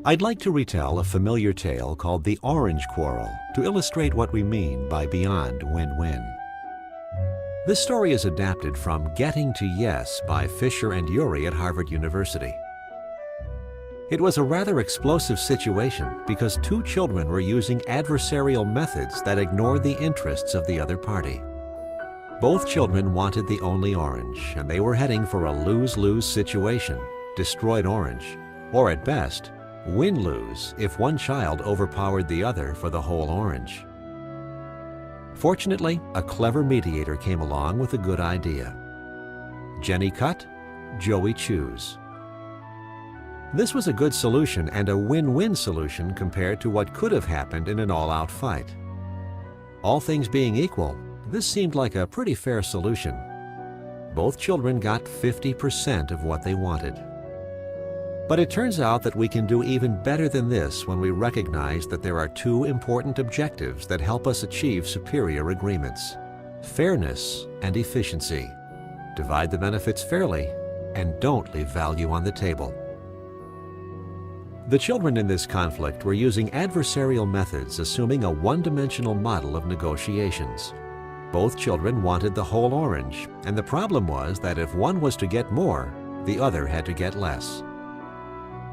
I'd like to retell a familiar tale called The Orange Quarrel to illustrate what we mean by beyond win-win. This story is adapted from Getting to Yes by Fisher and Urey at Harvard University. It was a rather explosive situation because two children were using adversarial methods that ignored the interests of the other party. Both children wanted the only orange, and they were heading for a lose-lose situation, destroyed orange, or at best, win-lose if one child overpowered the other for the whole orange. Fortunately, a clever mediator came along with a good idea. Jenny cut, Joey choose. This was a good solution and a win-win solution compared to what could have happened in an all-out fight. All things being equal, this seemed like a pretty fair solution. Both children got 50% of what they wanted. But it turns out that we can do even better than this when we recognize that there are two important objectives that help us achieve superior agreements: fairness and efficiency. Divide the benefits fairly and don't leave value on the table. The children in this conflict were using adversarial methods, assuming a one-dimensional model of negotiations. Both children wanted the whole orange, and the problem was that if one was to get more, the other had to get less.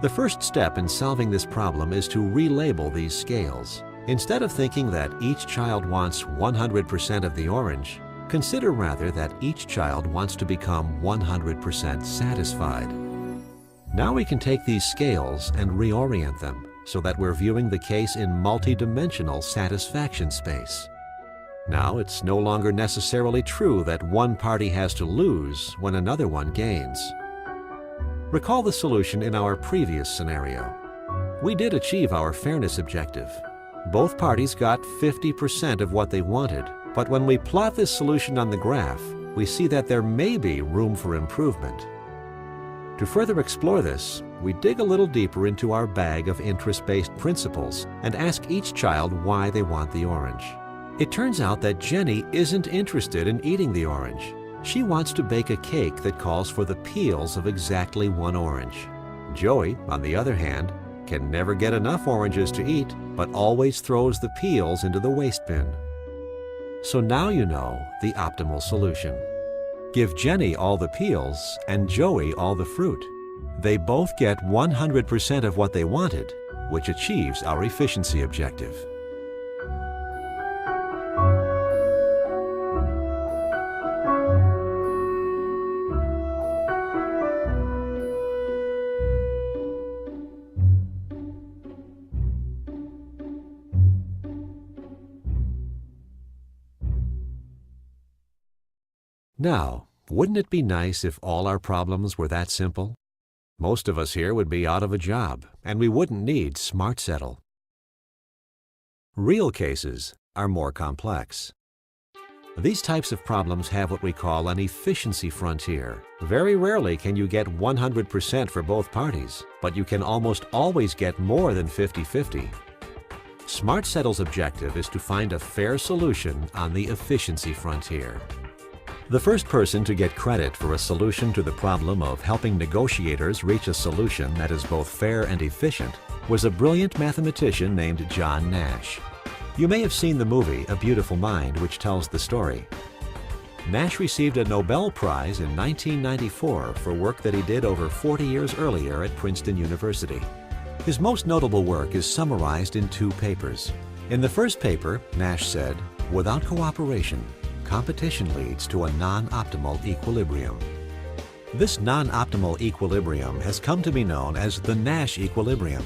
The first step in solving this problem is to relabel these scales. Instead of thinking that each child wants 100% of the orange, consider rather that each child wants to become 100% satisfied. Now we can take these scales and reorient them so that we're viewing the case in multi-dimensional satisfaction space. Now it's no longer necessarily true that one party has to lose when another one gains. Recall the solution in our previous scenario. We did achieve our fairness objective. Both parties got 50% of what they wanted, but when we plot this solution on the graph, we see that there may be room for improvement. To further explore this, we dig a little deeper into our bag of interest-based principles and ask each child why they want the orange. It turns out that Jenny isn't interested in eating the orange. She wants to bake a cake that calls for the peels of exactly one orange. Joey, on the other hand, can never get enough oranges to eat, but always throws the peels into the waste bin. So now you know the optimal solution. Give Jenny all the peels and Joey all the fruit. They both get 100% of what they wanted, which achieves our efficiency objective. Now, wouldn't it be nice if all our problems were that simple? Most of us here would be out of a job, and we wouldn't need Smart Settle. Real cases are more complex. These types of problems have what we call an efficiency frontier. Very rarely can you get 100% for both parties, but you can almost always get more than 50-50. Smart Settle's objective is to find a fair solution on the efficiency frontier. The first person to get credit for a solution to the problem of helping negotiators reach a solution that is both fair and efficient was a brilliant mathematician named John Nash. You may have seen the movie A Beautiful Mind, which tells the story. Nash received a Nobel Prize in 1994 for work that he did over 40 years earlier at Princeton University. His most notable work is summarized in two papers. In the first paper, Nash said, "Without cooperation, competition leads to a non-optimal equilibrium." This non-optimal equilibrium has come to be known as the Nash equilibrium.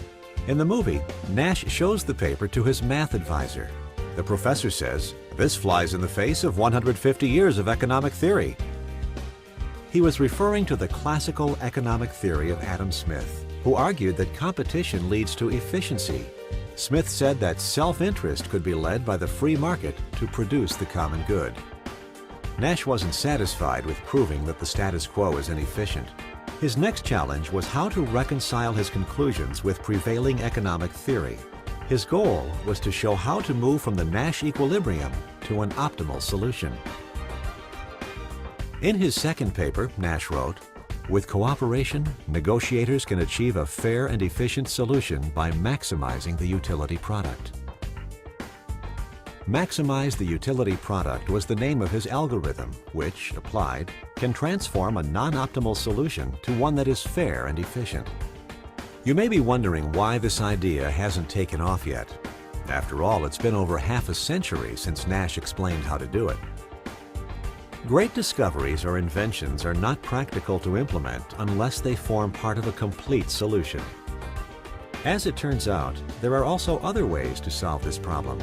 In the movie, Nash shows the paper to his math advisor. The professor says, "This flies in the face of 150 years of economic theory." He was referring to the classical economic theory of Adam Smith, who argued that competition leads to efficiency. Smith said that self-interest could be led by the free market to produce the common good. Nash wasn't satisfied with proving that the status quo is inefficient. His next challenge was how to reconcile his conclusions with prevailing economic theory. His goal was to show how to move from the Nash equilibrium to an optimal solution. In his second paper, Nash wrote, With cooperation, negotiators can achieve a fair and efficient solution by maximizing the utility product. Maximize the utility product was the name of his algorithm, which, applied, can transform a non-optimal solution to one that is fair and efficient. You may be wondering why this idea hasn't taken off yet. After all, it's been over half a century since Nash explained how to do it. Great discoveries or inventions are not practical to implement unless they form part of a complete solution. As it turns out, there are also other ways to solve this problem.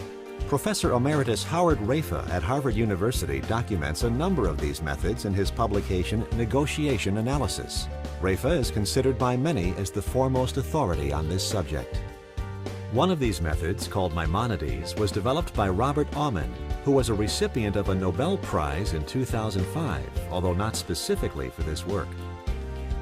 Professor Emeritus Howard Rafa at Harvard University documents a number of these methods in his publication Negotiation Analysis. Rafa is considered by many as the foremost authority on this subject. One of these methods, called Maimonides, was developed by Robert Aumann, who was a recipient of a Nobel Prize in 2005, although not specifically for this work.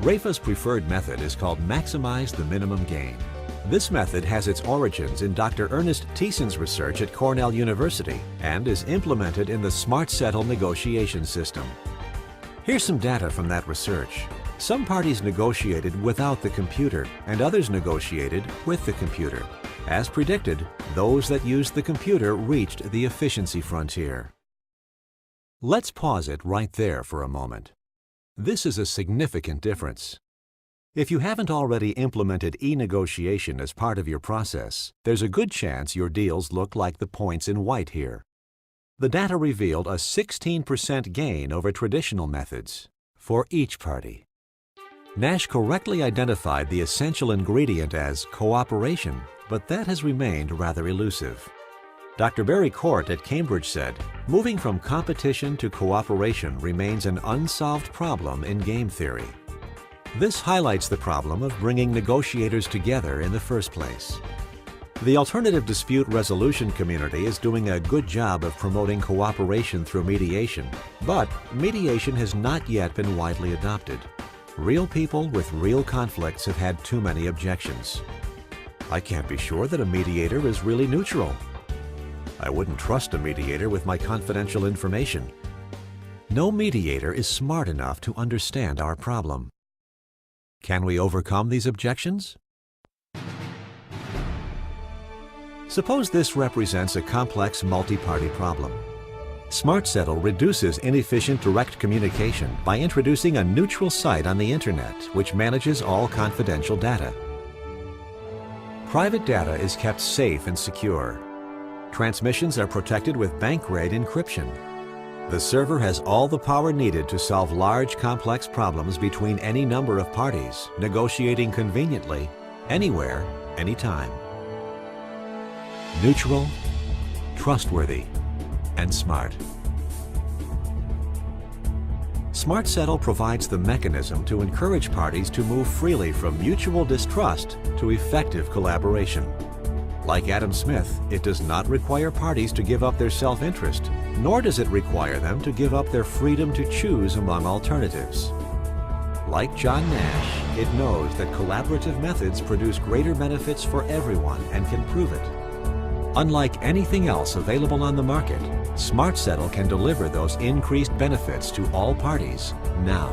Rafa's preferred method is called Maximize the Minimum Gain. This method has its origins in Dr. Ernest Thiessen's research at Cornell University and is implemented in the Smart Settle negotiation system. Here's some data from that research. Some parties negotiated without the computer, and others negotiated with the computer. As predicted, those that used the computer reached the efficiency frontier. Let's pause it right there for a moment. This is a significant difference. If you haven't already implemented e-negotiation as part of your process, there's a good chance your deals look like the points in white here. The data revealed a 16% gain over traditional methods for each party. Nash correctly identified the essential ingredient as cooperation, but that has remained rather elusive. Dr. Barry Court at Cambridge said, "Moving from competition to cooperation remains an unsolved problem in game theory." This highlights the problem of bringing negotiators together in the first place. The alternative dispute resolution community is doing a good job of promoting cooperation through mediation, but mediation has not yet been widely adopted. Real people with real conflicts have had too many objections. I can't be sure that a mediator is really neutral. I wouldn't trust a mediator with my confidential information. No mediator is smart enough to understand our problem. Can we overcome these objections? Suppose this represents a complex multi-party problem. Smart Settle reduces inefficient direct communication by introducing a neutral site on the Internet which manages all confidential data. Private data is kept safe and secure. Transmissions are protected with bank-grade encryption. The server has all the power needed to solve large, complex problems between any number of parties, negotiating conveniently, anywhere, anytime. Neutral, trustworthy, and smart. Smart Settle provides the mechanism to encourage parties to move freely from mutual distrust to effective collaboration. Like Adam Smith, it does not require parties to give up their self-interest, nor does it require them to give up their freedom to choose among alternatives. Like John Nash, it knows that collaborative methods produce greater benefits for everyone and can prove it. Unlike anything else available on the market, Smart Settle can deliver those increased benefits to all parties now.